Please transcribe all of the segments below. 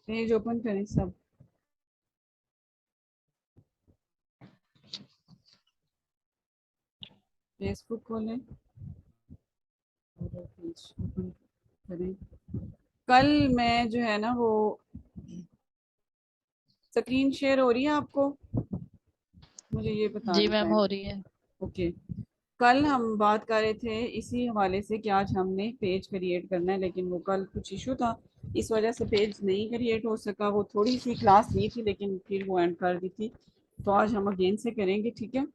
Page open करें सब। Facebook खोलें और पेज ओपन करें। कल मैं जो है ना वो स्क्रीन शेयर हो रही है आपको, मुझे ये बता जी देना मैम है। हो रही है। ओके। कल हम बात कर रहे थे इसी हवाले से कि आज हमने पेज क्रिएट करना है, लेकिन वो कल कुछ इशू था, इस वजह से पेज नहीं क्रिएट हो सका। वो थोड़ी सी क्लास ली थी लेकिन फिर वो एंड कर दी थी, तो आज हम अगेन से करेंगे। ठीक है,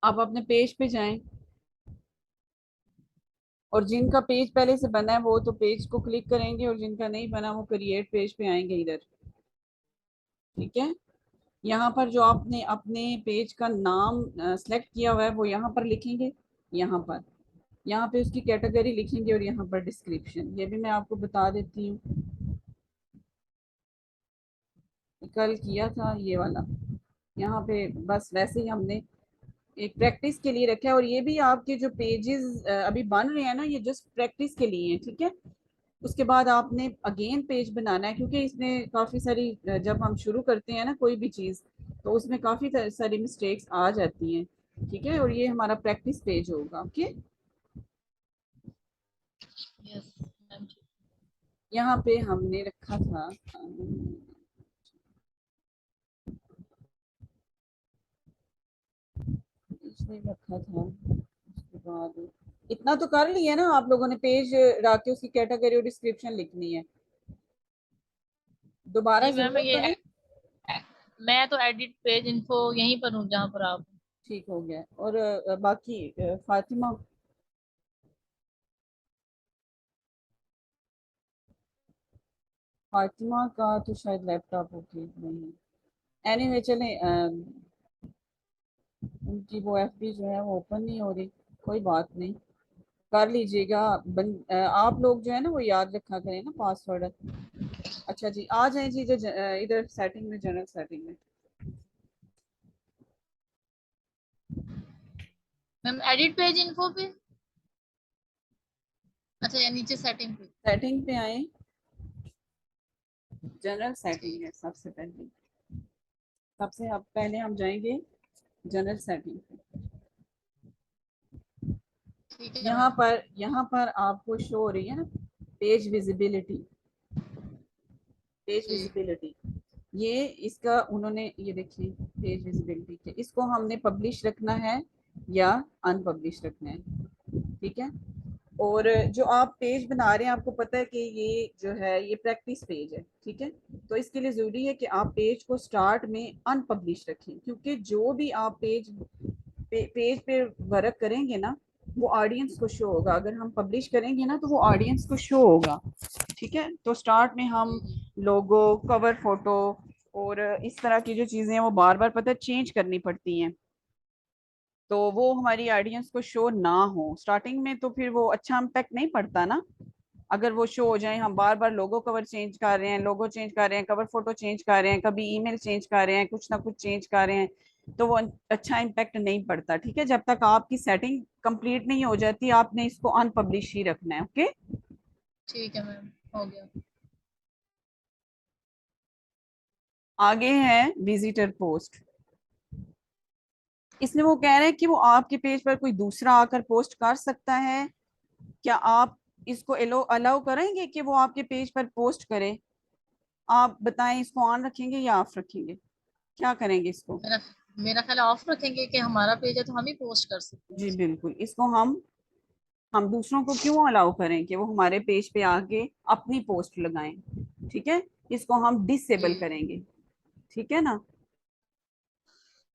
आप अपने पेज पे जाएं और जिनका पेज पहले से बना है वो तो पेज को क्लिक करेंगे, और जिनका नहीं बना वो क्रिएट पेज पे आएंगे इधर। ठीक है, यहाँ पर जो आपने अपने पेज का नाम सेलेक्ट किया हुआ है वो यहाँ पर लिखेंगे, यहाँ पर, यहाँ पे उसकी कैटेगरी लिखेंगे, और यहाँ पर डिस्क्रिप्शन, ये भी मैं आपको बता देती हूँ, कल किया था ये वाला। यहाँ पे बस वैसे ही हमने एक प्रैक्टिस के लिए रखा है, और ये भी आपके जो पेजेस अभी बन रहे हैं ना, ये जस्ट प्रैक्टिस के लिए है। ठीक है, उसके बाद आपने अगेन पेज बनाना है, क्योंकि इसमें काफ़ी सारी जब हम शुरू करते हैं ना कोई भी चीज़, तो उसमें काफ़ी सारी मिस्टेक्स आ जाती हैं। ठीक है, और ये हमारा प्रैक्टिस पेज होगा। Okay, yes ma'am. यहाँ पे हमने रखा था इसने रखा था, उसके बाद इतना तो कर लिया ना आप लोगों ने, पेज रख के उसकी कैटेगरी और डिस्क्रिप्शन लिखनी है, दोबारा जी मैम जरूरत तो नहीं। मैं तो एडिट पेज इन्फो यहीं पर हूँ जहाँ पर आप। ठीक हो गया। और बाकी फातिमा, फातिमा का तो शायद लैपटॉप ओके नहीं है। एनीवे चलें, उनकी वो एफबी जो है वो ओपन नहीं हो रही, कोई बात नहीं, कर लीजिएगा। आप लोग जो है ना वो याद रखा करें ना पासवर्ड। अच्छा जी, आ जाए जी जो इधर सेटिंग में, जनरल सेटिंग में। मैम एडिट पेज इन्फो पे। अच्छा या नीचे सेटिंग पे। सेटिंग पे आए, जनरल सेटिंग ठीक। है सबसे पहले, सबसे अब पहले हम जाएंगे जनरल सेटिंग पे। ठीक है यहाँ मैम। पर यहाँ पर आपको शो हो रही है ना पेज विजिबिलिटी, पेज जी। विजिबिलिटी, ये इसका उन्होंने ये देखिए पेज विजिबिलिटी के, इसको हमने पब्लिश रखना है या अनपब्लिश रखना है। ठीक है, और जो आप पेज बना रहे हैं आपको पता है कि ये जो है ये प्रैक्टिस पेज है। ठीक है, तो इसके लिए जरूरी है कि आप पेज को स्टार्ट में अनपब्लिश रखें, क्योंकि जो भी आप पेज पे वर्क करेंगे ना वो ऑडियंस को शो होगा, अगर हम पब्लिश करेंगे ना तो वो ऑडियंस को शो होगा। ठीक है, तो स्टार्ट में हम जी जी। लोगो, कवर फोटो और इस तरह की जो चीजें हैं वो बार बार पता है चेंज करनी पड़ती हैं, तो वो हमारी ऑडियंस को शो ना हो स्टार्टिंग में, तो फिर वो अच्छा इम्पैक्ट नहीं पड़ता ना। अगर वो शो हो जाए, हम बार बार लोगो कवर चेंज कर रहे हैं, लोगो चेंज कर रहे हैं, कवर फोटो चेंज कर रहे हैं, कभी ईमेल चेंज कर रहे हैं, कुछ ना कुछ चेंज कर रहे हैं, तो वो अच्छा इम्पैक्ट नहीं पड़ता। ठीक है, जब तक आपकी सेटिंग कंप्लीट नहीं हो जाती आपने इसको अनपब्लिश ही रखना है। ओके, ठीक है मैम हो गया। आगे है विजिटर पोस्ट। इसमें वो कह रहे हैं कि वो आपके पेज पर कोई दूसरा आकर पोस्ट कर सकता है, क्या आप इसको अलाउ करेंगे कि वो आपके पेज पर पोस्ट करे? आप बताएं, इसको ऑन रखेंगे या ऑफ रखेंगे, क्या करेंगे इसको? मेरा मेरा ख्याल ऑफ रखेंगे कि हमारा पेज है तो हम ही पोस्ट कर सकते हैं जी उसमें। बिल्कुल, इसको हम दूसरों को क्यों अलाउ करें कि वो हमारे पेज पे आके अपनी पोस्ट लगाएं। ठीक है, इसको हम डिसेबल जी। करेंगे। ठीक है ना,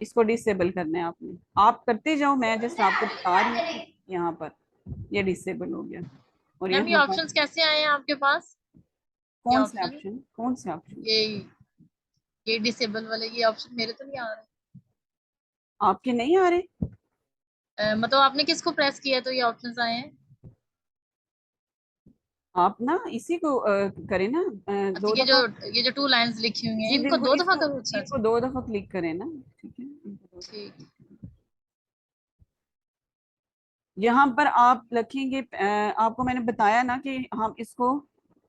इसको डिसेबल करना है आपने, आप करते जाओ, मैं जस्ट आपको बता रही हूँ। यहाँ पर ये डिसेबल हो गया, और ये मैम ये हमारा ऑप्शंस कैसे आए हैं आपके पास। ये कौन से ऑप्शन, ऑप्शन, कौन से ऑप्शन? ये डिसेबल वाले ये ऑप्शन मेरे तो नहीं आ रहे। आपके नहीं आ रहे? मतलब आपने किसको प्रेस किया तो ये ऑप्शंस आए हैं। आप ना इसी को करें ना, अच्छा दो दफा। ये जो टू लाइंस लिखी हुई हैं जी इनको बिल्कुल, दो दफा इसको करूँ। अच्छा इनको अच्छा। दो दफा क्लिक करें ना। ठीक है, इनको दो दफा। ठीक। यहाँ पर आप लिखेंगे, आपको मैंने बताया ना कि हम इसको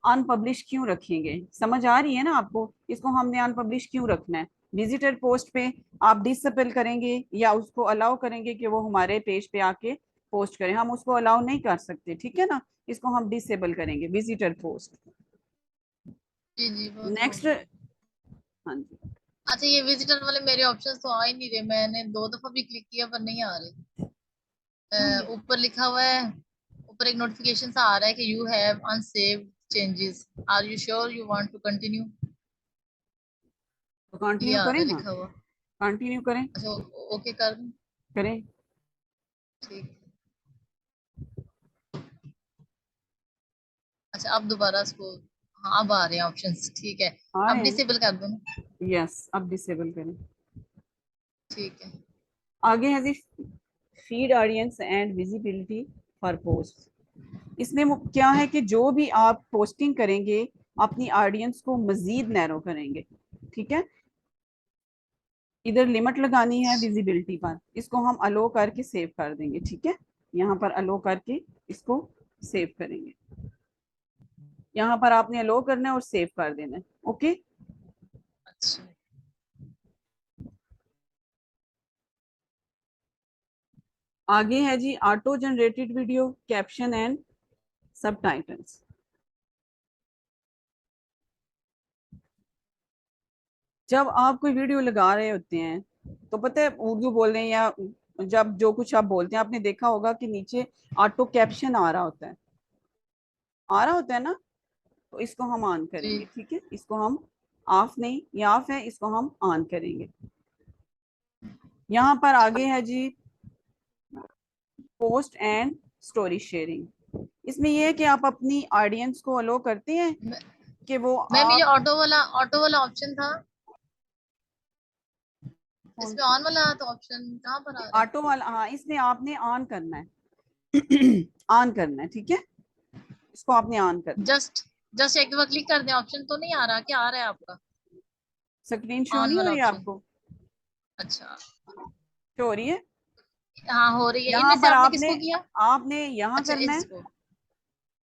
अनपब्लिश क्यों रखेंगे, समझ आ रही है ना आपको, इसको हमने अनपब्लिश क्यों रखना है। विजिटर पोस्ट पे आप डिसेबल करेंगे या उसको अलाउ करेंगे कि वो हमारे पेज पे आके पोस्ट करें, हम उसको अलाउ नहीं कर सकते, ठीक है ना, इसको हम डिसेबल करेंगे विजिटर पोस्ट। जी जी, वो तो हो नेक्स्ट, गया। हाँ जी, अच्छा, ये विजिटर वाले मेरे ऑप्शंस तो आ ही नहीं रहे, मैंने 2 दफा भी क्लिक किया पर नहीं आ रहे। क्यों नहीं, ऊपर लिखा हुआ है, ऊपर एक नोटिफिकेशन सा आ रहा है कि you have unsaved changes, are you sure you want to continue. तो ये कंटिन्यू आ रहा करें है ना, लिखा हुआ। कंटिन्यू करें, अच्छा, ओके कर दूं? करें। ठीक। अच्छा, अब दोबारा इसको, हाँ अब आ रहे हैं ऑप्शंस, ठीक है। आ अब रहे हैं, डिसेबल कर दूं ना? यस अब डिसेबल करें। ठीक है। आगे है जी feed audience and visibility for post. इसमें क्या है कि जो भी आप पोस्टिंग करेंगे अपनी ऑडियंस को मजीद नैरो करेंगे, ठीक है। इधर लिमिट लगानी है विजिबिलिटी पर, इसको हम अलो करके सेव कर देंगे, ठीक है। यहाँ पर अलो करके इसको सेव करेंगे, यहाँ पर आपने अलो करना है और सेव कर देना है, ओके। अच्छा, आगे है जी auto generated video caption and subtitles. जब आप कोई वीडियो लगा रहे होते हैं तो पता है उर्दू बोल रहे हैं या जब जो कुछ आप बोलते हैं, आपने देखा होगा कि नीचे ऑटो कैप्शन आ रहा होता है, आ रहा होता है ना, तो इसको हम ऑन जी करेंगे, ठीक है। इसको हम ऑफ नहीं, ये ऑफ है, इसको हम ऑन करेंगे। यहाँ पर आगे है जी पोस्ट एंड स्टोरी शेयरिंग। इसमें ये है कि आप अपनी ऑडियंस को अलो करते हैं कि वो मैम, ये जो आप ऑटो वाला ऑप्शन था, कौन इसमें सा ऑन वाला तो ऑप्शन कहाँ पर आ रहा है? ऑटो वाला, हाँ इसमें आपने ऑन करना है ऑन करना है, ठीक है, इसको आपने ऑन करना है। जस्ट जस्ट एक दफा क्लिक कर दें, ऑप्शन तो नहीं आ रहा, क्या आ रहा है आपका? स्क्रीन शो ऑन नहीं हो वाला रही है ऑप्शन। आपको, अच्छा। शो हो रही है। हाँ, हो रही है। यहाँ इनमें से पर आपने आपने किसको किया? आपने यहाँ अच्छा, करना है, इसको।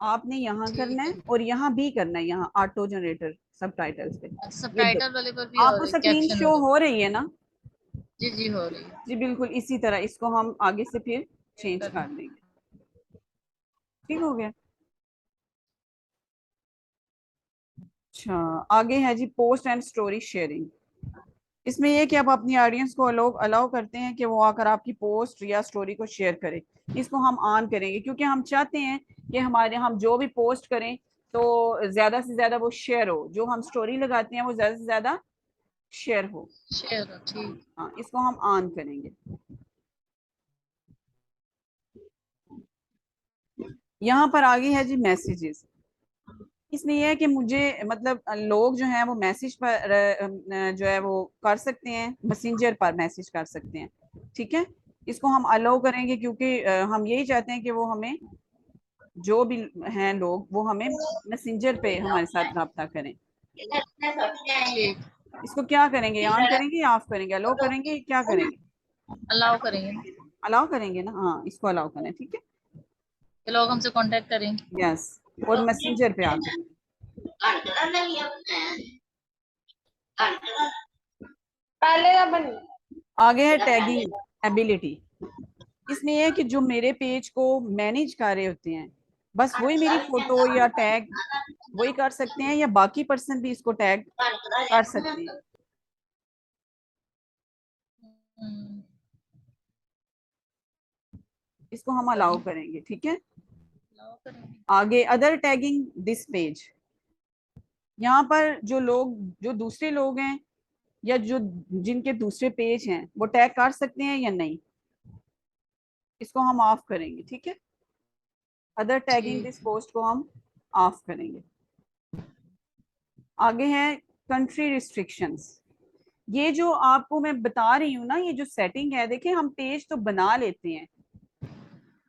आपने यहाँ करना ठीक है है। और यहाँ भी करना है, यहाँ ऑटो जनरेटर सबटाइटल्स पे। ये दो सबटाइटल वाले पर भी हो आपको रही, स्क्रीन कैप्शन शो वाले हो पर। रही है ना, जी जी, हो रही है। जी बिल्कुल इसी तरह इसको हम आगे से फिर चेक चेंज कर। कर देंगे, ठीक हो गया। अच्छा, आगे है जी पोस्ट एंड स्टोरी शेयरिंग। इसमें यह कि आप अपनी ऑडियंस को अलाउ अलाउ करते हैं कि वो आकर आपकी पोस्ट या स्टोरी को शेयर करे, इसको हम ऑन करेंगे क्योंकि हम चाहते हैं कि हमारे हम जो भी पोस्ट करें तो ज्यादा से ज्यादा वो शेयर हो, जो हम स्टोरी लगाते हैं वो ज्यादा से ज्यादा शेयर हो। शेयर, ठीक। हाँ, इसको हम ऑन करेंगे। यहाँ पर आगे है जी मैसेजेस। इसमें यह है कि मुझे मतलब लोग जो हैं वो मैसेज पर जो है वो कर सकते हैं, मैसेंजर पर मैसेज कर सकते हैं, ठीक है। इसको हम अलाउ करेंगे क्योंकि हम यही चाहते हैं कि वो हमें जो भी हैं लोग वो हमें मैसेंजर पे हमारे साथ रब्ता करें। ठीक। इसको क्या करेंगे, ऑन करेंगे या ऑफ करेंगे, अलाउ करेंगे क्या करेंगे, अलाउ करेंगे ना, अलाउ करेंगे ना, हाँ इसको अलाउ करें, ठीक है। कि लोग हमसे कांटेक्ट करेंगे। यस, और मैसेंजर पे आकर आगे है टैगिंग एबिलिटी। इसमें यह है कि जो मेरे पेज को मैनेज कर रहे होते हैं बस वही मेरी फोटो या टैग वही कर सकते हैं या बाकी पर्सन भी इसको टैग कर सकते हैं, हम्म, इसको हम अलाउ करें। करेंगे, ठीक है। अलाउ करेंगे। आगे अदर टैगिंग दिस पेज। यहाँ पर जो लोग जो दूसरे लोग हैं या जो जिनके दूसरे पेज हैं वो टैग कर सकते हैं या नहीं, इसको हम ऑफ करेंगे, ठीक है। अदर टैगिंग ठीक। दिस पोस्ट को हम ऑफ करेंगे। आगे है कंट्री रिस्ट्रिक्शंस। ये जो आपको मैं बता रही हूँ ना, ये जो सेटिंग है, देखिए हम पेज तो बना लेते हैं,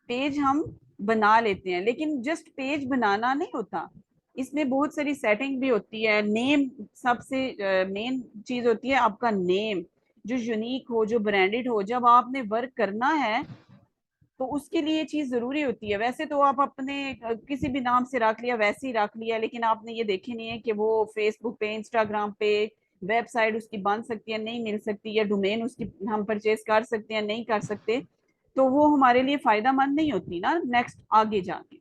पेज हम बना लेते हैं लेकिन जस्ट पेज बनाना नहीं होता, इसमें बहुत सारी सेटिंग भी होती है। नेम सबसे मेन चीज होती है, आपका नेम जो यूनिक हो, जो ब्रांडेड हो। जब आपने वर्क करना है तो उसके लिए ये चीज जरूरी होती है। वैसे तो आप अपने किसी भी नाम से रख लिया, वैसे ही रख लिया, लेकिन आपने ये देखी नहीं है कि वो फेसबुक पे, इंस्टाग्राम पे वेबसाइट उसकी बन सकती है, नहीं मिल सकती, या डोमेन उसकी हम परचेज कर सकते हैं, नहीं कर सकते, तो वो हमारे लिए फायदा मंद नहीं होती ना नेक्स्ट आगे जाके।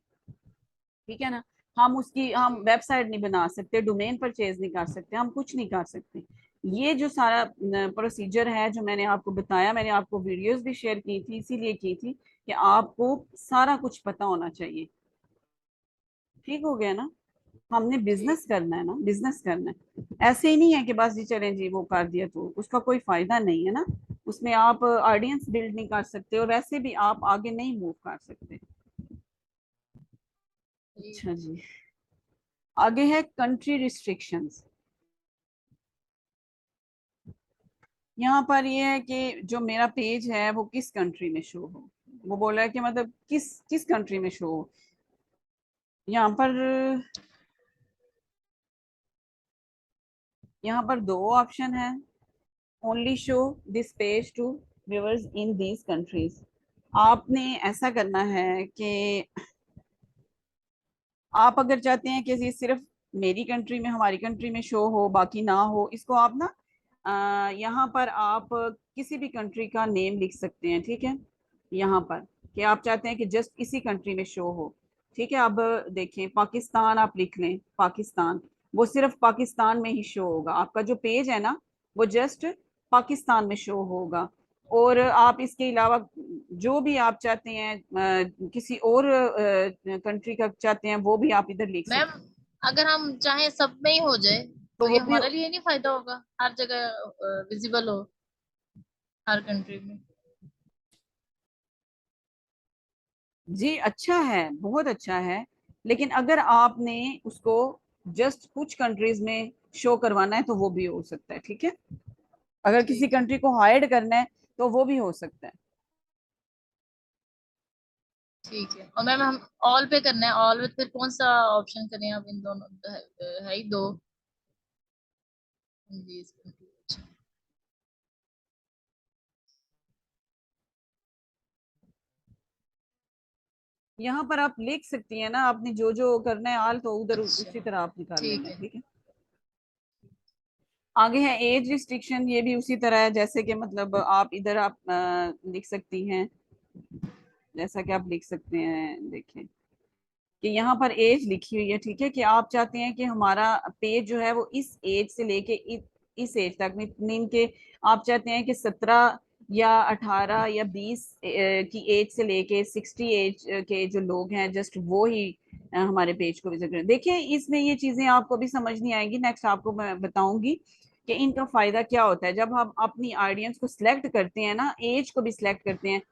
ठीक है ना। हम ठीक। वेबसाइट नहीं बना सकते, डोमेन परचेज नहीं कर सकते, हम कुछ नहीं कर सकते। ये जो सारा प्रोसीजर है जो मैंने आपको बताया, मैंने आपको वीडियोस भी शेयर की थी, इसीलिए की थी कि आपको सारा कुछ पता होना चाहिए। ठीक हो गया ना। हमने ठीक। बिजनेस करना है ना, बिजनेस करना है, ऐसे ही नहीं है कि बस जी चलें जी वो कर दिया तो उसका कोई फायदा नहीं है ना। उसमें आप ऑडियंस बिल्ड नहीं कर सकते, और वैसे भी आप आगे नहीं मूव कर सकते। ठीक। अच्छा जी, आगे है कंट्री रिस्ट्रिक्शंस। यहाँ पर ये है कि जो मेरा पेज है वो किस कंट्री में शो हो। वो बोल रहा है कि मतलब किस किस कंट्री में शो हो। यहाँ पर दो ऑप्शन है। Only show this page to viewers in these countries. आपने ऐसा करना है कि आप अगर चाहते हैं कि ये सिर्फ मेरी कंट्री में, हमारी कंट्री में शो हो, बाकी ना हो, इसको आप ना यहाँ पर आप किसी भी कंट्री का नेम लिख सकते हैं। ठीक है। यहाँ पर कि आप चाहते हैं कि जस्ट इसी कंट्री में शो हो। ठीक है। अब देखें, पाकिस्तान आप लिख लें, पाकिस्तान, वो सिर्फ पाकिस्तान में ही शो होगा। आपका जो पेज है ना वो जस्ट पाकिस्तान में शो होगा। और आप इसके अलावा जो भी आप चाहते हैं, किसी और कंट्री का चाहते हैं, वो भी आप इधर लिख मैम, सकते हैं। अगर हम चाहें सब में ही हो जाए तो तो ये वो भी हमारे लिए नहीं फायदा होगा, हर जगह विजिबल हो, हर कंट्री में। जी अच्छा है, बहुत अच्छा है। लेकिन अगर आपने उसको जस्ट कुछ कंट्रीज में शो करवाना है तो वो भी हो सकता है। ठीक है। अगर किसी ठीक है। कंट्री को हाइड करना है तो वो भी हो सकता है। ठीक है। और मैम, हम ऑल पे करना है, ऑल में फिर कौन सा ऑप्शन करें? अब इन दोनों है ही दो। जी, अच्छा। यहाँ पर आप लिख सकती हैं ना, आपने जो जो करना है आल, तो उधर अच्छा, उसी तरह आपने कर ठीक लेना है। है। ठीक है। आगे है एज रिस्ट्रिक्शन। ये भी उसी तरह है, जैसे कि मतलब आप इधर आप लिख सकती हैं, जैसा कि आप लिख सकते हैं, देखें कि यहाँ पर एज लिखी हुई है। ठीक है। कि आप चाहते हैं कि हमारा पेज जो है वो इस एज से लेके इस एज तक, मीन के आप चाहते हैं कि 17 या 18 या 20 की एज से लेके 60 एज के जो लोग हैं जस्ट वो ही हमारे पेज को विजिट करें। देखिए इसमें ये चीजें आपको भी समझ नहीं आएंगी, नेक्स्ट आपको मैं बताऊंगी कि इनका फायदा क्या होता है। जब हम अपनी ऑडियंस को सिलेक्ट करते हैं ना, एज को भी सिलेक्ट करते हैं,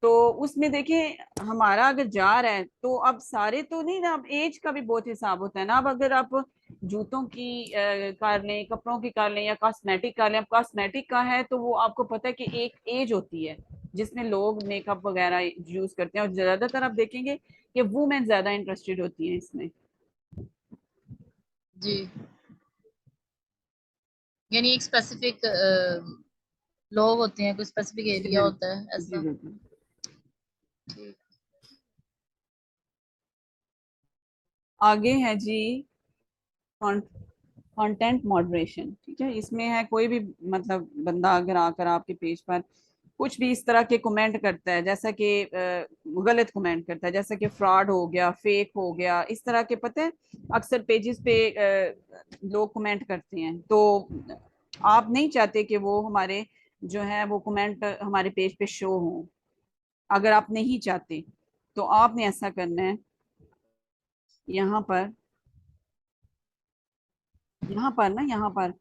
तो उसमें देखिए हमारा अगर जा रहा है तो अब सारे तो नहीं ना, अब एज का भी बहुत हिसाब होता है ना। अब अगर आप जूतों की कर लें, कपड़ों की कर लें, या कॉस्मेटिक कर लें, अब कॉस्मेटिक का है तो वो आपको पता है कि एक एज होती है जिसमें लोग मेकअप वगैरह यूज करते हैं, और ज्यादातर आप देखेंगे कि वुमेन ज्यादा इंटरेस्टेड होती हैं इसमें। जी, यानी एक स्पेसिफिक लोग होते हैं, कोई स्पेसिफिक जी एरिया होता है बिल्कुल, जी ऐसा। बिल्कुल। ठीक। आगे है जी कंटेंट मॉडरेशन। ठीक है। इसमें है कोई भी मतलब बंदा अगर आकर आपके पेज पर कुछ भी इस तरह के कमेंट करता है, जैसा कि गलत कमेंट करता है, जैसा कि फ्रॉड हो गया, फेक हो गया, इस तरह के, पता है अक्सर पेजेस पे लोग कमेंट करते हैं, तो आप नहीं चाहते कि वो हमारे जो है वो कमेंट हमारे पेज पे शो हो। अगर आप नहीं चाहते तो आपने ऐसा करना है, यहाँ पर, यहाँ पर ना, यहाँ पर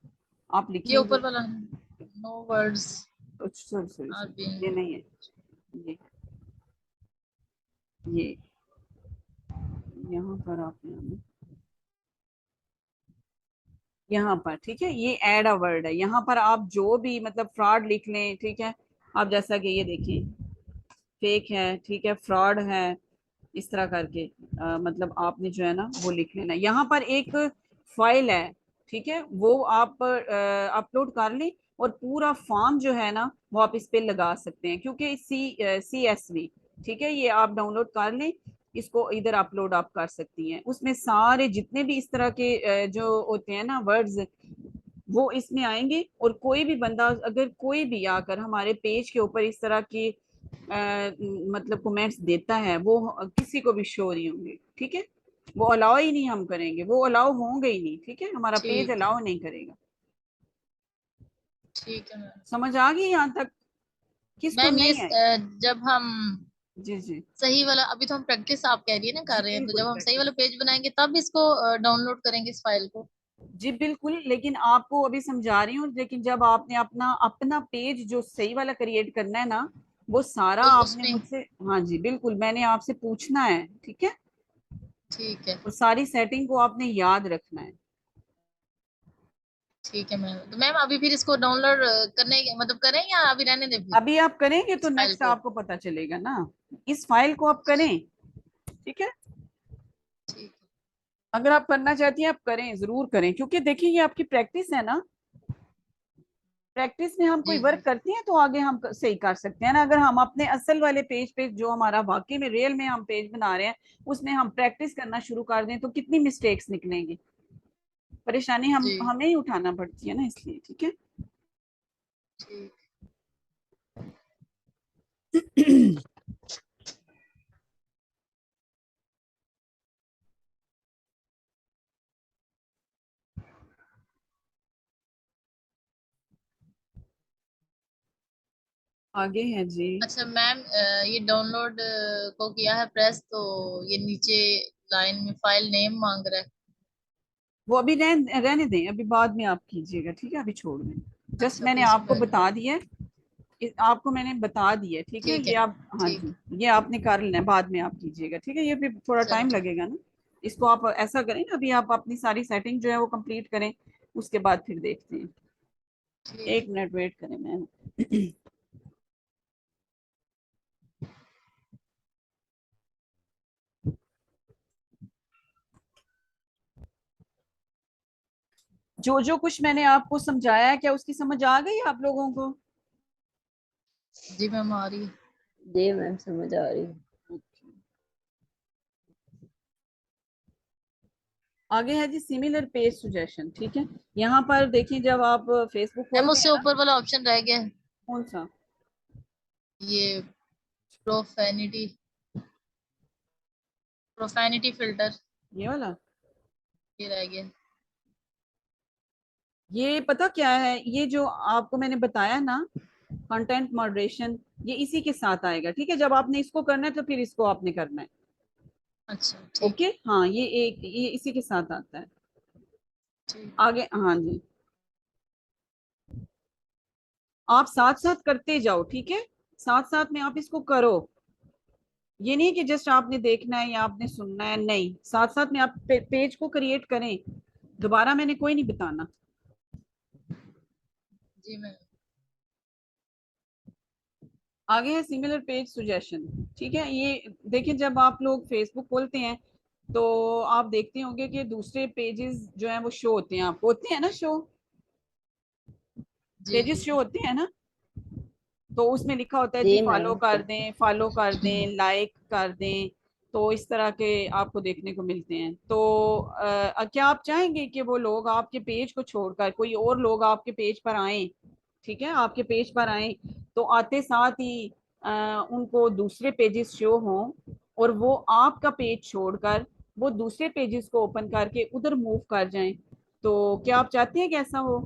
आप ये ऊपर लिखेंगे, वाला, no words sorry sorry or sorry, ये बीइंग। नहीं है, ये यहाँ पर आपने आना, यहाँ पर। ठीक है। ये एड अ वर्ड है, यहाँ पर आप जो भी मतलब फ्रॉड लिख लें। ठीक है। आप जैसा कि ये देखिए फेक है, ठीक है, फ्रॉड है, इस तरह करके मतलब आपने जो है ना वो लिख लेना। यहाँ पर एक फाइल है, ठीक है, वो आप अपलोड कर लें, और पूरा फॉर्म जो है ना वो आप इस पे लगा सकते हैं, क्योंकि CSV ठीक है, ये आप डाउनलोड कर लें, इसको इधर अपलोड आप कर सकती हैं। उसमें सारे जितने भी इस तरह के जो होते हैं ना वर्ड्स, वो इसमें आएंगे। और कोई भी बंदा अगर कोई भी आकर हमारे पेज के ऊपर इस तरह की मतलब कमेंट्स देता है, वो किसी को भी शो नहीं होंगे, ठीक है। वो अलाउ ही नहीं हम करेंगे, वो अलाउ होंगे ही नहीं, ठीक है, हमारा पेज ठीक अलाउ नहीं करेगा। ठीक है मैम। समझ आ गई यहाँ तक? किसको मैम ये नहीं आई? जब हम जी जी सही वाला, अभी तो हम प्रैक्टिस आप कह रही है ना जी कर रहे हैं, तो बिल्कुल जब हम सही प्रैक्टिस। वाला पेज बनाएंगे तब इसको डाउनलोड करेंगे इस फाइल को। जी बिल्कुल, लेकिन आपको अभी समझा रही हूँ, लेकिन जब आपने अपना अपना पेज जो सही वाला क्रिएट करना है ना, वो सारा तो आपने उसमें मुझसे, हाँ जी बिल्कुल, मैंने आपसे पूछना है, ठीक है। ठीक है। और सारी सेटिंग को आपने याद रखना है। ठीक है मैम, तो मैम अभी फिर इसको डाउनलोड करने मतलब करें या अभी रहने दें फिर अभी आप करेंगे तो इस फाइल नेक्स्ट को? आपको पता चलेगा ना। इस फाइल को आप करें, ठीक है। ठीक है। अगर आप करना चाहती हैं आप करें, जरूर करें, क्योंकि देखिए ये आपकी प्रैक्टिस है ना। प्रैक्टिस में हम कोई जी वर्क जी। करते हैं तो आगे हम सही कर सकते हैं ना। अगर हम अपने असल वाले पेज पे जो हमारा वाकई में रियल में हम पेज बना रहे हैं, उसमें हम प्रैक्टिस करना शुरू कर दें तो कितनी मिस्टेक्स निकलेंगी। परेशानी हम जी हमें ही उठाना पड़ती है ना, इसलिए ठीक ठीक। है। आगे है जी। अच्छा मैम, ये डाउनलोड को किया है प्रेस, तो ये नीचे लाइन में फाइल नेम मांग रहा है। वो अभी रहने दें, अभी बाद में आप कीजिएगा, ठीक है, अभी छोड़ दें। जस्ट अच्छा, मैंने तो इससे आपको पहले बता दिया है, आपको मैंने बता दिया है, ठीक है, ठीक ये है। आप, हाँ ठीक जी, है। ये आपने कर लेना है, बाद में आप कीजिएगा, ठीक है। ये फिर थोड़ा चलो टाइम ठीक। लगेगा ना। इसको आप ऐसा करें ना, अभी आप अपनी सारी सेटिंग जो है वो कंप्लीट करें, उसके बाद फिर देखते हैं। ठीक एक मिनट वेट करें मैम। जो जो कुछ मैंने आपको समझाया है, क्या उसकी समझ आ गई आप लोगों को? जी मैम आ रही है। जी मैम समझ आ रही है। आगे है जी सिमिलर पेज सुजेशन, ठीक है। यहाँ पर देखिए, जब आप फेसबुक मैम खोलते उससे हैं ना। ऊपर वाला ऑप्शन रह गया है, कौन सा? ये प्रोफेनिटी, प्रोफेनिटी फिल्टर, ये वाला? ये रह गया। ये पता क्या है, ये जो आपको मैंने बताया ना, कंटेंट मॉडरेशन, ये इसी के साथ आएगा, ठीक है। जब आपने इसको करना है तो फिर इसको आपने करना है। अच्छा ठीक ओके, है। हाँ, ये इसी के साथ आता है। ठीक। आगे, हाँ जी, आप साथ साथ करते जाओ, ठीक है। साथ साथ में आप इसको करो। ये नहीं कि जस्ट आपने देखना है या आपने सुनना है, नहीं, साथ साथ में आप पेज को क्रिएट करें। दोबारा मैंने कोई नहीं बताना। जी मैम। आगे है सिमिलर पेज सुजेशन, ठीक है। ये देखिए, जब आप लोग फेसबुक खोलते हैं तो आप देखते होंगे कि दूसरे पेजेस जो हैं वो शो होते हैं, आपको होते हैं ना शो, जी पेजेस जी। शो होते हैं ना। तो उसमें लिखा होता है जी जी फॉलो मैम कर दें, फॉलो कर दें, लाइक कर दें। तो इस तरह के आपको देखने को मिलते हैं। तो क्या आप चाहेंगे कि वो लोग आपके पेज को छोड़कर कोई और लोग आपके पेज पर आए, ठीक है, आपके पेज पर आए, तो आते साथ ही उनको दूसरे पेजेस शो हों, और वो आपका पेज छोड़कर वो दूसरे पेजेस को ओपन करके उधर मूव कर जाएं? तो क्या आप चाहते हैं कि ऐसा हो?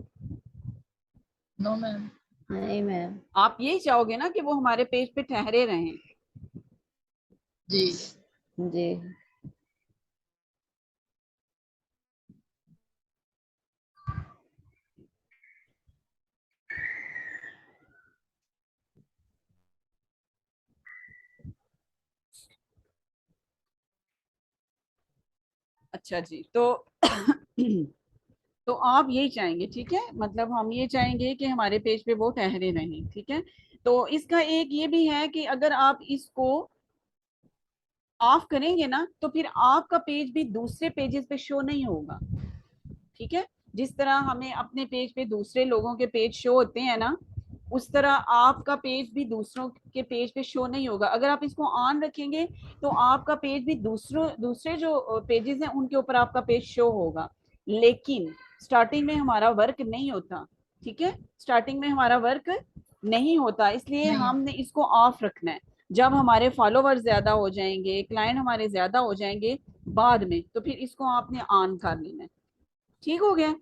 No ma'am. नहीं मैम। आप यही चाहोगे ना कि वो हमारे पेज पे ठहरे रहें? जी। जी। अच्छा जी, तो तो आप यही चाहेंगे, ठीक है, मतलब हम ये चाहेंगे कि हमारे पेज पे वो ठहरे रहें, ठीक है। तो इसका एक ये भी है कि अगर आप इसको ऑफ करेंगे ना, तो फिर आपका पेज भी दूसरे पेजेस पे शो नहीं होगा, ठीक है। जिस तरह हमें अपने पेज पे दूसरे लोगों के पेज शो होते हैं ना, उस तरह आपका पेज भी दूसरों के पेज पे शो नहीं होगा। अगर आप इसको ऑन रखेंगे तो आपका पेज भी दूसरे जो पेजेस हैं उनके ऊपर आपका पेज शो होगा। लेकिन स्टार्टिंग में हमारा वर्क नहीं होता, ठीक है, स्टार्टिंग में हमारा वर्क नहीं होता, इसलिए नहीं। हमने इसको ऑफ रखना है। जब हमारे फॉलोवर्स ज्यादा हो जाएंगे, क्लाइंट हमारे ज्यादा हो जाएंगे बाद में, तो फिर इसको आपने ऑन कर लेना है। ठीक हो गया?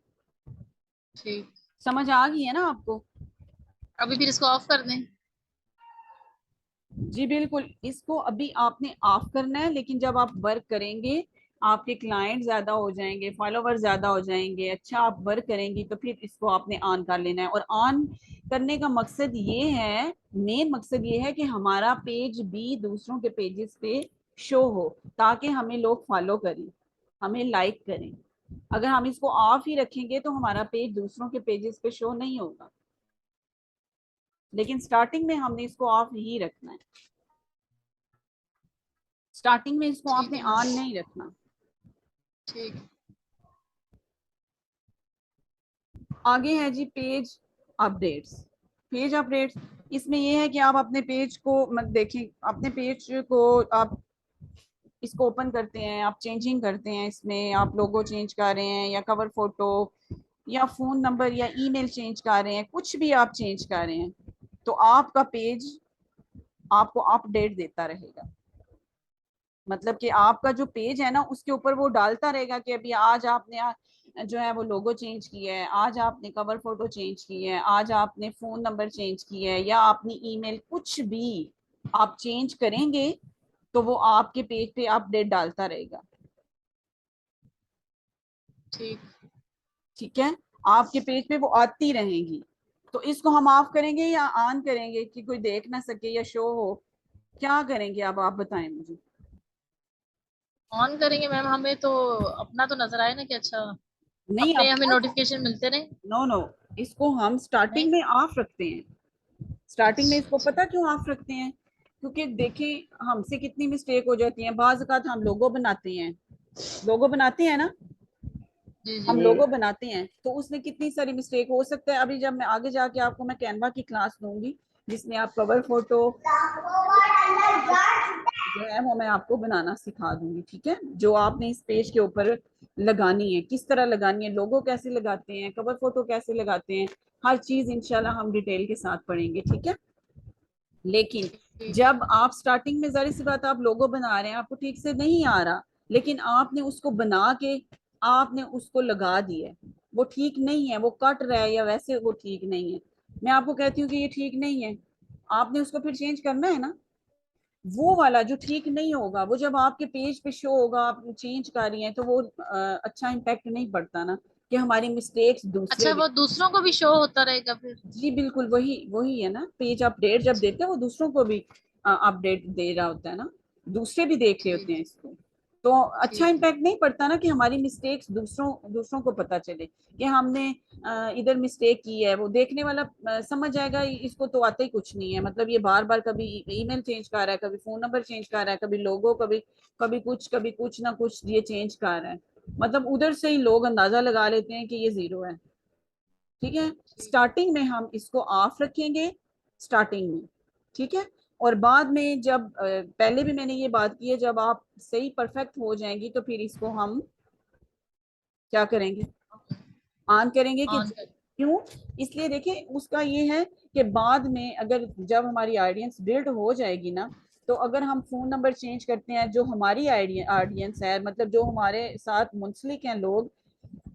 ठीक। समझ आ गई है ना आपको? अभी फिर इसको ऑफ कर दें? जी बिल्कुल, इसको अभी आपने ऑफ करना है, लेकिन जब आप वर्क करेंगे, आपके क्लाइंट ज्यादा हो जाएंगे, फॉलोवर ज्यादा हो जाएंगे, अच्छा आप वर्क करेंगी, तो फिर इसको आपने ऑन कर लेना है। और ऑन करने का मकसद ये है, मेन मकसद ये है कि हमारा पेज भी दूसरों के पेजेस पे शो हो, ताकि हमें लोग फॉलो करें, हमें लाइक करें। अगर हम इसको ऑफ ही रखेंगे तो हमारा पेज दूसरों के पेजेस पे शो नहीं होगा। लेकिन स्टार्टिंग में हमने इसको ऑफ ही रखना है, स्टार्टिंग में इसको ठीक आपने है ऑन मैम। नहीं रखना। ठीक। आगे है जी पेज अपडेट्स। पेज अपडेट्स, इसमें ये है कि आप अपने पेज को मत देखें, अपने पेज को आप इसको ओपन करते हैं, आप चेंजिंग करते हैं, इसमें आप लोगो चेंज कर रहे हैं या कवर फोटो या फोन नंबर या ईमेल चेंज कर रहे हैं, कुछ भी आप चेंज कर रहे हैं, तो आपका पेज आपको अपडेट देता रहेगा। मतलब कि आपका जो पेज है ना, उसके ऊपर वो डालता रहेगा कि अभी आज आपने जो है वो लोगो चेंज किया है, आज आपने कवर फोटो चेंज की है, आज आपने फोन नंबर चेंज किया है, या आपने ईमेल, कुछ भी आप चेंज करेंगे तो वो आपके पेज पे अपडेट डालता रहेगा। ठीक। ठीक है, आपके पेज पे वो आती रहेंगी। तो इसको हम ऑफ करेंगे या ऑन करेंगे कि कोई देख ना सके या शो हो? क्या करेंगे अब आप बताएं मुझे। ऑन करेंगे मैम, हमें तो अपना तो नजर आए ना कि अच्छा, नहीं, अपने हमें अपना नोटिफिकेशन मिलते रहे। नो नो, इसको हम नहीं। स्टार्टिंग में ऑफ रखते हैं। स्टार्टिंग में अच्छा इसको अच्छा। पता क्यों ऑफ रखते हैं? क्योंकि देखिए हमसे कितनी मिस्टेक हो जाती है, बाज़ औक़ात हम लोगो बनाते हैं, लोगो बनाते हैं ना, जी जी। हम जी लोगो बनाते हैं तो उसमें कितनी सारी मिस्टेक हो सकता है। अभी जब मैं आगे जाके आपको मैं कैनवा की क्लास दूंगी, जिसमें आप कवर फोटो जो है वो मैं आपको बनाना सिखा दूंगी, ठीक है, जो आपने इस पेज के ऊपर लगानी है, किस तरह लगानी है, लोगो कैसे लगाते हैं, कवर फोटो कैसे लगाते हैं, हर चीज इंशाल्लाह हम डिटेल के साथ पढ़ेंगे, ठीक है। लेकिन ठीक। जब आप स्टार्टिंग में, जाहिर सी बात, आप लोगो बना रहे हैं, आपको ठीक से नहीं आ रहा, लेकिन आपने उसको बना के आपने उसको लगा दिया है, वो ठीक नहीं है, वो कट रहा है या वैसे वो ठीक नहीं है, मैं आपको कहती हूँ कि ये ठीक नहीं है, आपने उसको फिर चेंज करना है ना। वो वाला जो ठीक नहीं होगा, वो जब आपके पेज पे शो होगा, आप चेंज कर रही हैं, तो वो अच्छा इम्पैक्ट नहीं पड़ता ना, कि हमारी मिस्टेक्स दूसरे अच्छा, वो दूसरों को भी शो होता रहेगा फिर? जी बिल्कुल, वही वही है ना, पेज अपडेट जब देते हैं वो दूसरों को भी अपडेट दे रहा होता है ना, दूसरे भी देख रहे होते ठीक। हैं इसको। तो अच्छा ठीक। इम्पैक्ट नहीं पड़ता ना, कि हमारी मिस्टेक्स दूसरों दूसरों को पता चले कि हमने इधर मिस्टेक की है, वो देखने वाला समझ जाएगा इसको तो आता ही कुछ नहीं है, मतलब ये बार बार कभी ईमेल चेंज कर रहा है, कभी फोन नंबर चेंज कर रहा है, कभी लोगो, कभी कभी कुछ ना कुछ ये चेंज कर रहा है, मतलब उधर से ही लोग अंदाजा लगा लेते हैं कि ये जीरो है। ठीक है, ठीक। स्टार्टिंग में हम इसको ऑफ रखेंगे, स्टार्टिंग में, ठीक है। और बाद में जब पहले भी मैंने ये बात की है, जब आप सही परफेक्ट हो जाएंगी तो फिर इसको हम क्या करेंगे, ऑन करेंगे। कि ऑन कर। क्यों? इसलिए देखिए, उसका ये है कि बाद में अगर जब हमारी ऑडियंस बिल्ड हो जाएगी ना, तो अगर हम फोन नंबर चेंज करते हैं, जो हमारी ऑडियंस है, मतलब जो हमारे साथ मुंसलिक हैं लोग,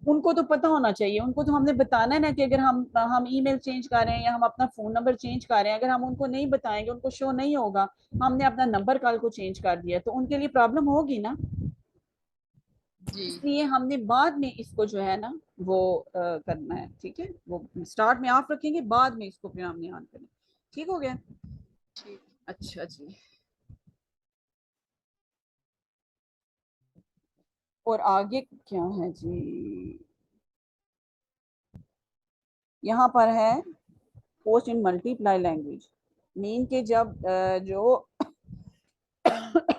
उनको तो पता होना चाहिए, उनको तो हमने बताना है ना, कि अगर हम ईमेल चेंज कर रहे हैं या हम अपना फोन नंबर चेंज कर रहे हैं, अगर हम उनको नहीं बताएंगे, उनको शो नहीं होगा हमने अपना नंबर कल को चेंज कर दिया, तो उनके लिए प्रॉब्लम होगी ना। जी। इसलिए हमने बाद में इसको जो है ना वो करना है, ठीक है, वो स्टार्ट में ऑफ रखेंगे, बाद में इसको फिर हमने ऑन करना। ठीक हो गया? ठीक। अच्छा जी, और आगे क्या है जी, यहाँ पर है पोस्ट इन मल्टीप्लाई लैंग्वेज। मीन के जब जो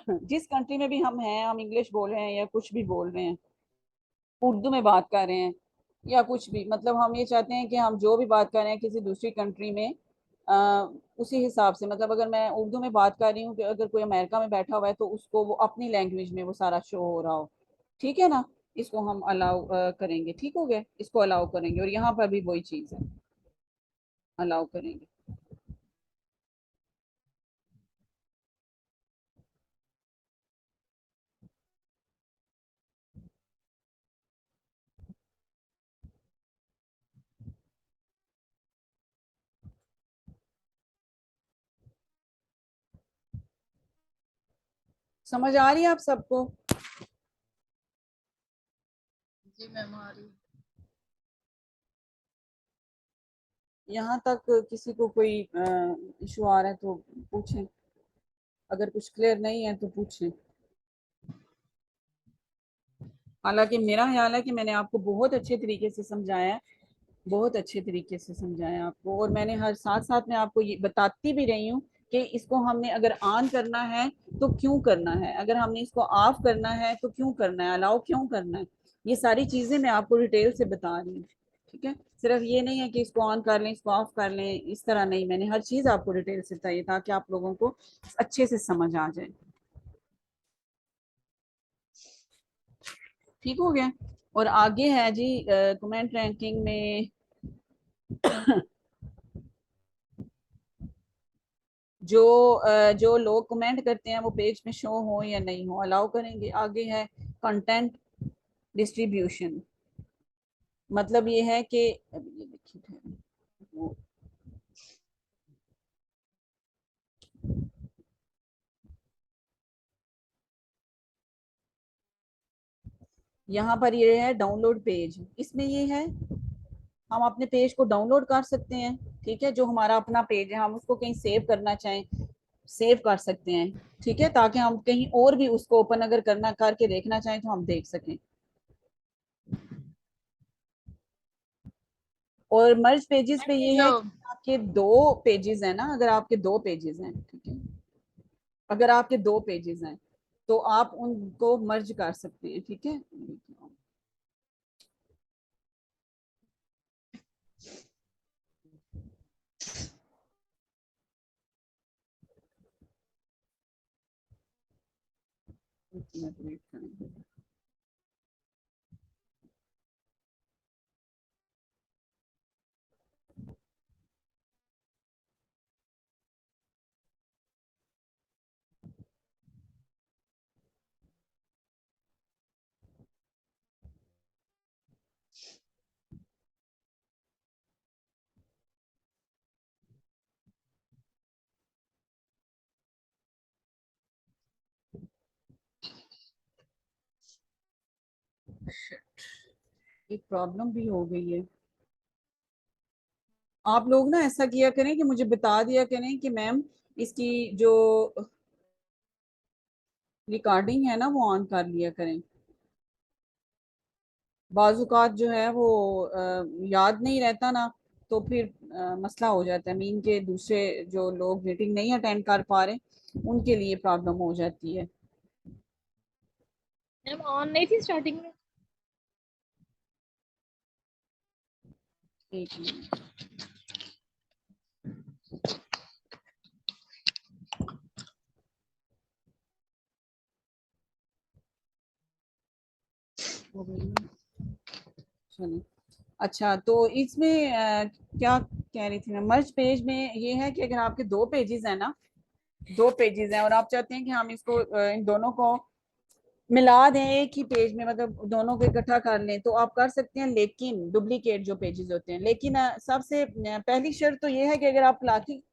जिस कंट्री में भी हम हैं, हम इंग्लिश बोल रहे हैं या कुछ भी बोल रहे हैं, उर्दू में बात कर रहे हैं या कुछ भी, मतलब हम ये चाहते हैं कि हम जो भी बात कर रहे हैं किसी दूसरी कंट्री में, उसी हिसाब से, मतलब अगर मैं उर्दू में बात कर रही हूँ कि अगर कोई अमेरिका में बैठा हुआ है तो उसको वो अपनी लैंग्वेज में वो सारा शो हो रहा हो, ठीक है ना। इसको हम अलाउ करेंगे, ठीक हो गया, इसको अलाउ करेंगे, और यहाँ पर भी वही चीज है, अलाउ करेंगे। समझ आ रही है आप सबको? जी मैम आ रही। यहाँ तक किसी को कोई इशू आ रहा है तो पूछें, अगर कुछ क्लियर नहीं है तो पूछें। हालांकि मेरा ख्याल है कि मैंने आपको बहुत अच्छे तरीके से समझाया है, बहुत अच्छे तरीके से समझाया आपको, और मैंने हर साथ साथ में आपको ये बताती भी रही हूँ कि इसको हमने अगर ऑन करना है तो क्यों करना है, अगर हमने इसको ऑफ करना है तो क्यों करना है, अलाउ क्यों करना है, ये सारी चीजें मैं आपको डिटेल से बता रही हूँ। ठीक है, सिर्फ ये नहीं है कि इसको ऑन कर लें इसको ऑफ कर लें, इस तरह नहीं, मैंने हर चीज आपको डिटेल से बताई ताकि आप लोगों को अच्छे से समझ आ जाए। ठीक हो गया। और आगे है जी कमेंट रैंकिंग में जो लोग कमेंट करते हैं वो पेज में शो हो या नहीं हो, अलाउ करेंगे। आगे है कंटेंट डिस्ट्रीब्यूशन, मतलब ये है कि अभी ये देखिए वो यहाँ पर ये है डाउनलोड पेज, इसमें ये है हम अपने पेज को डाउनलोड कर सकते हैं। ठीक है, जो हमारा अपना पेज है हम उसको कहीं सेव करना चाहें सेव कर सकते हैं, ठीक है, ताकि हम कहीं और भी उसको ओपन अगर करना करके देखना चाहें तो हम देख सकें। और मर्ज पेजेस पे मैम ये ये जो है कि आपके दो पेजेस हैं ना, अगर आपके दो पेजेस हैं, ठीक है, अगर आपके दो पेजेस हैं तो आप उनको मर्ज कर सकते हैं। ठीक है, एक मिनट वेट करें। एक प्रॉब्लम भी हो गई है। आप लोग ना ऐसा किया करें कि मुझे बता दिया करें कि मैम इसकी जो रिकॉर्डिंग है ना वो ऑन कर लिया करें। बाजुकात जो है वो याद नहीं रहता ना, तो फिर मसला हो जाता है, मीन के दूसरे जो लोग मीटिंग नहीं अटेंड कर पा रहे उनके लिए प्रॉब्लम हो जाती है। मैम ऑन नहीं थी स्टार्टिंग में। एक मिनट, हो गई है? चलिए, अच्छा तो इसमें क्या कह रही थी मैं, मर्ज पेज में ये है कि अगर आपके दो पेजेस हैं ना, दो पेजेस हैं और आप चाहते हैं कि हम इसको इन दोनों को मिला दें एक ही पेज में, मतलब दोनों को इकट्ठा कर लें तो आप कर सकते हैं, लेकिन डुप्लीकेट जो पेजेस होते हैं, लेकिन सबसे पहली शर्त तो ये है कि अगर आप क्लासिक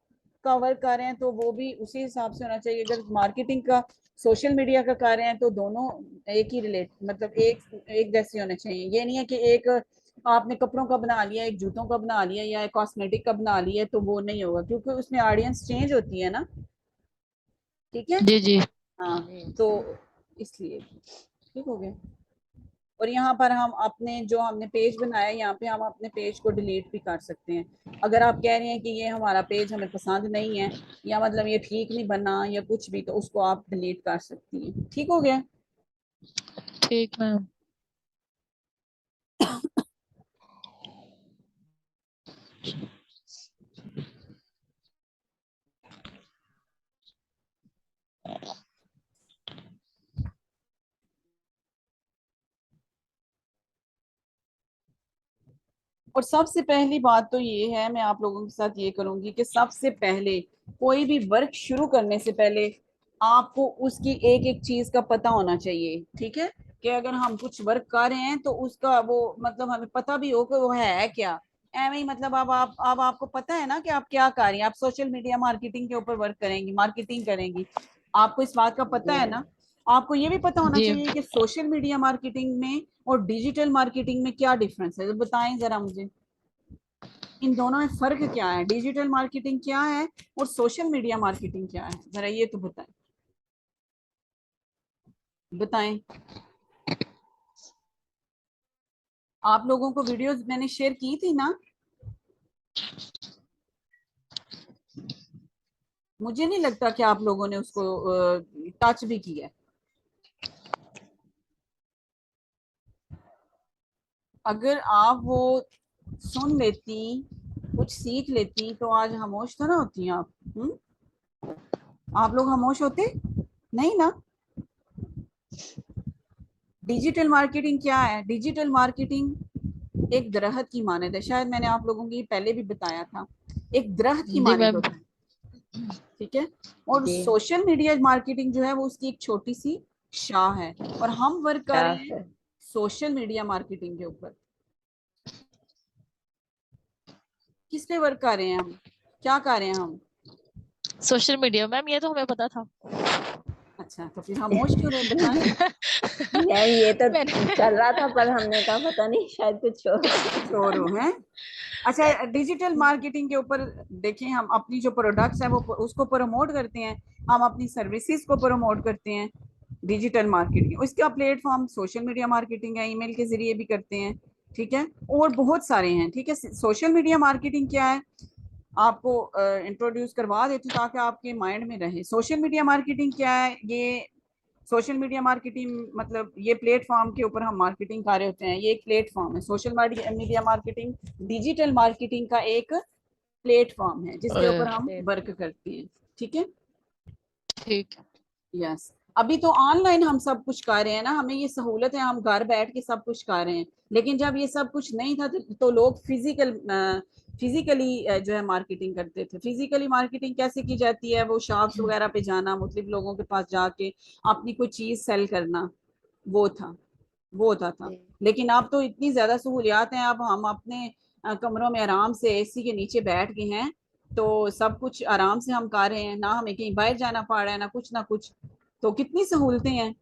का वर्क कर रहे हैं तो वो भी उसी हिसाब से होना चाहिए, अगर मार्केटिंग का सोशल मीडिया का कर रहे हैं तो दोनों एक ही रिलेट, मतलब एक एक जैसे होने चाहिए। ये नहीं है कि एक आपने कपड़ों का बना लिया, एक जूतों का बना लिया या एक कॉस्मेटिक का बना लिया, तो वो नहीं होगा क्योंकि उसमें ऑडियंस चेंज होती है ना। ठीक है, जी जी। हाँ, तो इसलिए ठीक हो गया। और यहाँ पर हम अपने जो हमने पेज बनाया है यहाँ पे हम अपने पेज को डिलीट भी कर सकते हैं, अगर आप कह रहे हैं कि ये हमारा पेज हमें पसंद नहीं है या मतलब ये ठीक नहीं बना या कुछ भी, तो उसको आप डिलीट कर सकती हैं। ठीक हो गया। ठीक मैम। और सबसे पहली बात तो ये है, मैं आप लोगों के साथ ये करूंगी कि सबसे पहले कोई भी वर्क शुरू करने से पहले आपको उसकी एक एक चीज का पता होना चाहिए। ठीक है, कि अगर हम कुछ वर्क कर रहे हैं तो उसका वो मतलब हमें पता भी हो कि वो है क्या। एवं ही मतलब अब आपको पता है ना कि आप क्या कर रही हैं। आप सोशल मीडिया मार्केटिंग के ऊपर वर्क करेंगी, मार्केटिंग करेंगी, आपको इस बात का पता जी है ना। आपको ये भी पता होना जी चाहिए कि सोशल मीडिया मार्केटिंग में और डिजिटल मार्केटिंग में क्या डिफरेंस है। तो बताएं जरा मुझे, इन दोनों में फर्क क्या है, डिजिटल मार्केटिंग क्या है और सोशल मीडिया मार्केटिंग क्या है, जरा ये तो बताएं। बताएं। आप लोगों को वीडियोस मैंने शेयर की थी ना, मुझे नहीं लगता कि आप लोगों ने उसको टच भी किया है। अगर आप वो सुन लेती, कुछ सीख लेती, तो आज खामोश तो ना होती आप। आप लोग खामोश होते नहीं ना। डिजिटल मार्केटिंग क्या है? डिजिटल मार्केटिंग एक दरख्त की मानद है, शायद मैंने आप लोगों को ये पहले भी बताया था, एक दरख्त की जी मानद मैम। होता है। ठीक है, और जी। सोशल मीडिया मार्केटिंग जो है वो उसकी एक छोटी सी शाख है, और हम वर्क कर रहे शाख हैं है। सोशल मीडिया मार्केटिंग के ऊपर। किस पे वर्क कर रहे हैं हम, क्या कर रहे हैं हम? सोशल मीडिया मैम, ये तो हमें पता था। अच्छा, तो फिर खामोश क्यों रहे, बताएं। मैम ये तो मैंने चल रहा था, पर हमने कहा पता नहीं शायद कुछ हो। कुछ और हो है। अच्छा, डिजिटल मार्केटिंग के ऊपर देखें, हम अपनी जो प्रोडक्ट्स है वो उसको प्रमोट करते हैं, हम अपनी सर्विसेज को प्रमोट करते हैं। डिजिटल मार्केटिंग, इसका प्लेटफॉर्म सोशल मीडिया मार्केटिंग है, ईमेल के जरिए भी करते हैं। ठीक है, और बहुत सारे हैं। ठीक है, सोशल मीडिया मार्केटिंग क्या है, आपको इंट्रोड्यूस करवा देती हूँ ताकि आपके माइंड में रहे। सोशल मीडिया मार्केटिंग क्या है, ये सोशल मीडिया मार्केटिंग मतलब ये प्लेटफॉर्म के ऊपर हम मार्केटिंग कर रहे होते हैं, ये एक प्लेटफॉर्म है। Social media marketing digital marketing का एक प्लेटफॉर्म है जिसके ऊपर हम वर्क करते हैं। ठीक है, ठीक है। यस। अभी तो ऑनलाइन हम सब कुछ कर रहे हैं ना, हमें ये सहूलत है, हम घर बैठ के सब कुछ कर रहे हैं। लेकिन जब ये सब कुछ नहीं था तो लोग फिजिकली जो है मार्केटिंग करते थे। फिजिकली मार्केटिंग कैसे की जाती है, वो शॉप्स वगैरह पे जाना, मुख्तलिफ लोगों के पास जाके अपनी कोई चीज सेल करना, वो था, वो होता था। जी। लेकिन अब तो इतनी ज्यादा सहूलियात हैं, अब हम अपने कमरों में आराम से एसी के नीचे बैठ गए हैं, तो सब कुछ आराम से हम कर रहे हैं, ना हमें कहीं बाहर जाना पड़ रहा है, ना कुछ ना कुछ। तो कितनी सहूलतें हैं।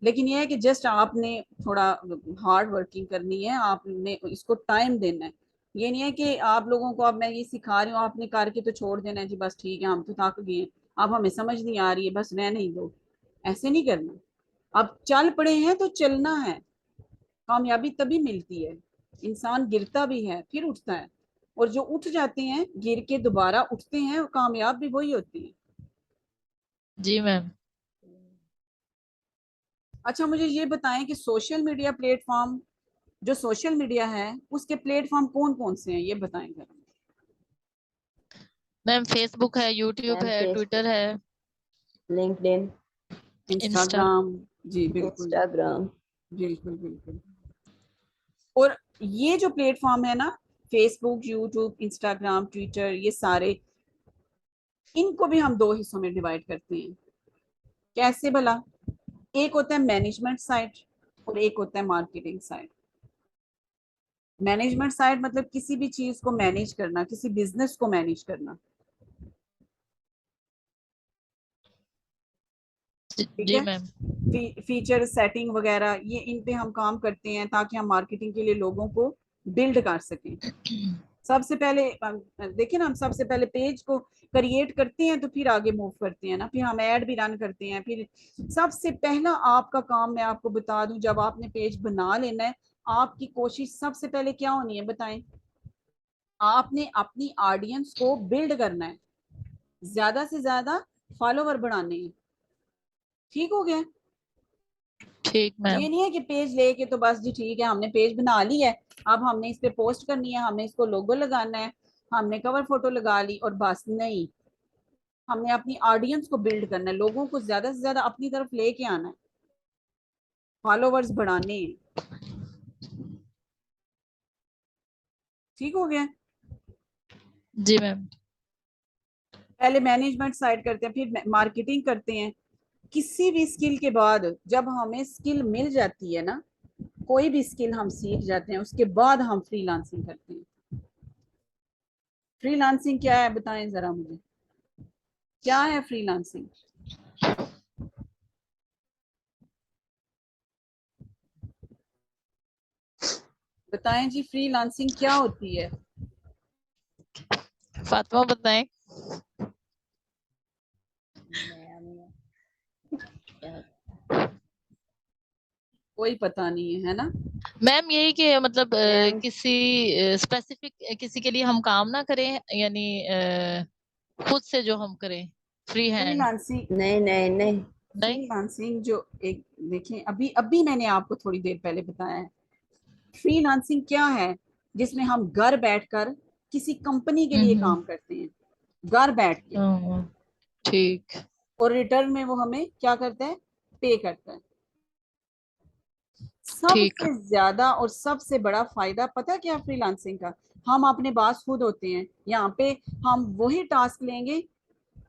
लेकिन यह है कि जस्ट आपने थोड़ा हार्ड वर्किंग करनी है, आपने इसको टाइम देना है। ये नहीं है कि आप लोगों को अब मैं ये सिखा रही हूँ आपने करके तो छोड़ देना है जी, बस ठीक है हम तो थक गए हैं, अब हमें समझ नहीं आ रही है, बस रहने ही दो। ऐसे नहीं करना। अब चल पड़े हैं तो चलना है। कामयाबी तभी मिलती है, इंसान गिरता भी है फिर उठता है, और जो उठ जाते हैं गिर के दोबारा उठते हैं, और कामयाब भी वही होती है। जी मैम। अच्छा, मुझे ये बताएं कि सोशल मीडिया प्लेटफॉर्म, जो सोशल मीडिया है उसके प्लेटफॉर्म कौन कौन से हैं, ये बताएं जरा। मैम फेसबुक है, यूट्यूब मैम है, फेसबुक, ट्विटर है, लिंक्डइन, इंस्टा। इंस्टाग्राम, जी बिल्कुल, इंस्टाग्राम। बिल्कुल बिल्कुल। और ये जो प्लेटफॉर्म है ना, फेसबुक, यूट्यूब, इंस्टाग्राम, ट्विटर, ये सारे, इनको भी हम दो हिस्सों में डिवाइड करते हैं। कैसे भला? एक होता है मैनेजमेंट साइट और एक होता है मार्केटिंग साइट। मैनेजमेंट साइट मतलब किसी भी चीज को मैनेज करना, किसी बिजनेस को मैनेज करना। ठीक जी है, मैम। फीचर सेटिंग वगैरह, ये इन पे हम काम करते हैं ताकि हम मार्केटिंग के लिए लोगों को बिल्ड कर सकें। सबसे पहले देखिए ना, हम सबसे पहले पेज को क्रिएट करते हैं, तो फिर आगे मूव करते हैं ना, फिर हम ऐड भी रन करते हैं। फिर सबसे पहला आपका काम मैं आपको बता दूं, जब आपने पेज बना लेना है, आपकी कोशिश सबसे पहले क्या होनी है बताएं? आपने अपनी ऑडियंस को बिल्ड करना है, ज्यादा से ज्यादा फॉलोवर बढ़ाने हैं। ठीक हो गया? ठीक ये मैम। नहीं है कि पेज लेके तो बस जी ठीक है हमने पेज बना ली है, अब हमने इस पे पोस्ट करनी है, हमने इसको लोगो लगाना है, हमने कवर फोटो लगा ली और बस नहीं। हमने अपनी ऑडियंस को बिल्ड करना है, लोगों को ज्यादा से ज्यादा अपनी तरफ लेके आना है, फॉलोवर्स बढ़ाने हैं। ठीक हो गया। जी मैम। पहले मैनेजमेंट साइड करते हैं, फिर मार्केटिंग करते हैं। किसी भी स्किल के बाद जब हमें स्किल मिल जाती है ना, कोई भी स्किल हम सीख जाते हैं, उसके बाद हम फ्रीलांसिंग करते हैं। फ्रीलांसिंग क्या है बताएं जरा मुझे, क्या है फ्रीलांसिंग? बताएं जी, फ्रीलांसिंग क्या होती है? फातिमा बताएं। कोई पता नहीं है ना? मैम यही कि मतलब मैम किसी स्पेसिफिक किसी के लिए हम काम ना करें, यानी खुद से जो हम करें, फ्री हैंड। फ्रीलांसिंग, नहीं नहीं नहीं। नहीं। फ्रीलांसिंग जो एक, देखें अभी अभी मैंने आपको थोड़ी देर पहले बताया है। फ्रीलांसिंग क्या है? जिसमें हम घर बैठकर किसी कंपनी के लिए हम्म। काम करते हैं, घर बैठ के, हम्म, ठीक। और रिटर्न में वो हमें क्या करता है? पे करता है। ठीक। सबसे ज्यादा और सबसे बड़ा फायदा पता है क्या फ्रीलांसिंग का? हम अपने बॉस खुद होते हैं। यहाँ पे हम वही टास्क लेंगे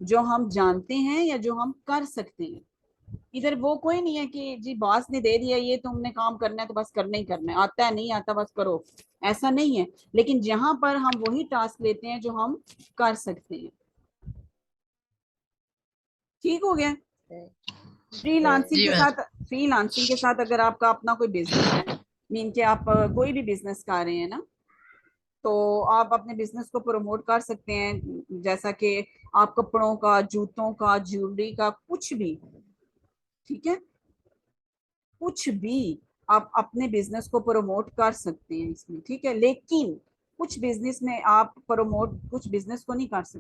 जो हम जानते हैं या जो हम कर सकते हैं। इधर वो कोई नहीं है कि जी बॉस ने दे दिया ये तुमने काम करना है तो बस करना ही करना है, आता है नहीं आता बस करो, ऐसा नहीं है। लेकिन जहां पर हम वही टास्क लेते हैं जो हम कर सकते हैं। ठीक हो गया। फ्रीलांसिंग जी के मैम। साथ, फ्रीलांसिंग के साथ अगर आपका अपना कोई बिजनेस है, मीन के आप कोई भी बिजनेस कर रहे हैं ना, तो आप अपने बिजनेस को प्रमोट कर सकते हैं। जैसा कि आप कपड़ों का, जूतों का, ज्वेलरी का, कुछ भी, ठीक है, कुछ भी आप अपने बिजनेस को प्रमोट कर सकते हैं इसमें, ठीक है। लेकिन कुछ बिजनेस में आप प्रमोट कुछ बिजनेस को नहीं कर सकते।